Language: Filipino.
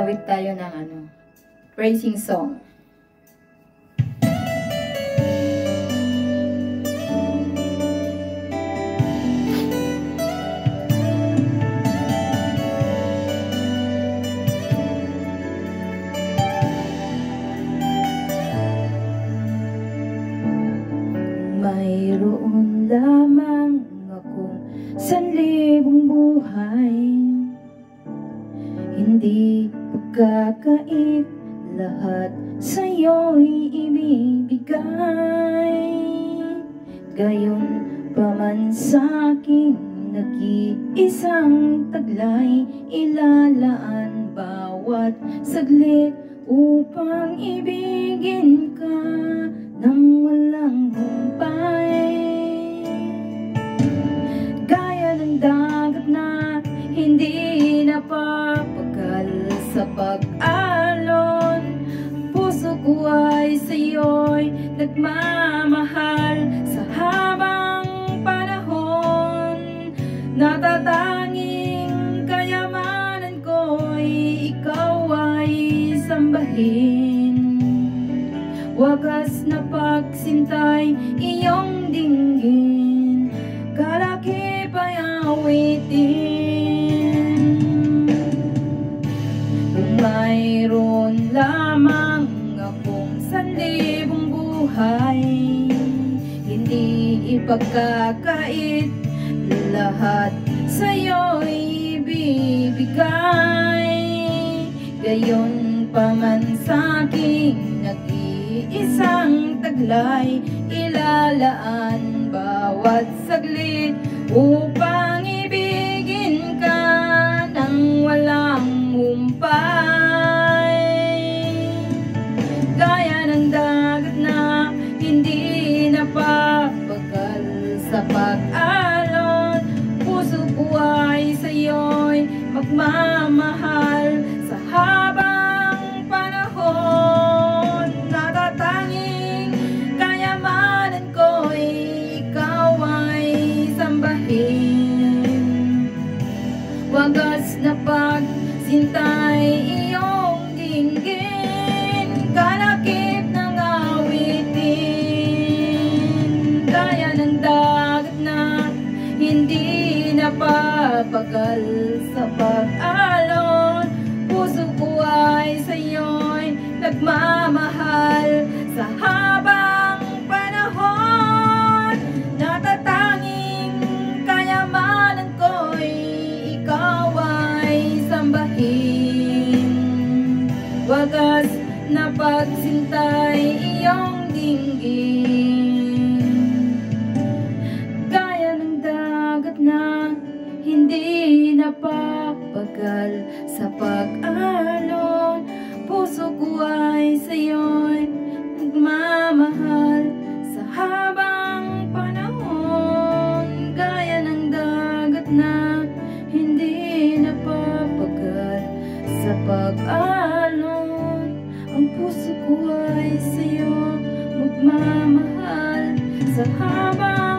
Awit tayo ng praising song. Mayroon lamang akong 1,000 buhay, hindi pagkakait, lahat sa'yo'y ibibigay. Gayon pa man sa'king nag-iisang taglay, ilalaan bawat saglit upang ibigin ka nang walang humpay. Gaya ng dagat na hindi napapagal sa pag-alon, puso ko ay sa'yo'y nagmamahal sa habang panahon. Natatanging kayamanan ko'y ikaw ay sambahin. Wagas na pagsintay iyong dinggin, kalakip ay awitin. Kung mayroon lamang akong 1,000 buhay, hindi ipagkakait, lahat sa'yo'y ibibigay. Gayon pa man sa'king isang taglay, ilalaan bawat saglit upang ibigin ka nang walang humpay. Gaya ng dagat na hindi napapagal sa pag-alon, puso ko ay sa'yo'y magmamahal sa habang panahon. Wagas na pagsintay iyong dinggin, kalakip ng awitin. Gaya ng dagat na hindi napapagal sa pag-alon, puso ko ay sa'yo'y nagmamahal sa habang panahon. Natatanging kayamanan ko'y ikaw ay sambahin. Wagas na pagsintay iyong dinggin, gaya ng dagat na hindi napapagal sa pag-alon, puso ko ay sa'yo'y nagmamahal sa habang panahon. Gaya ng dagat na hindi napapagal sa pag-alon, ang puso ko ay sa'yo magmamahal sa habang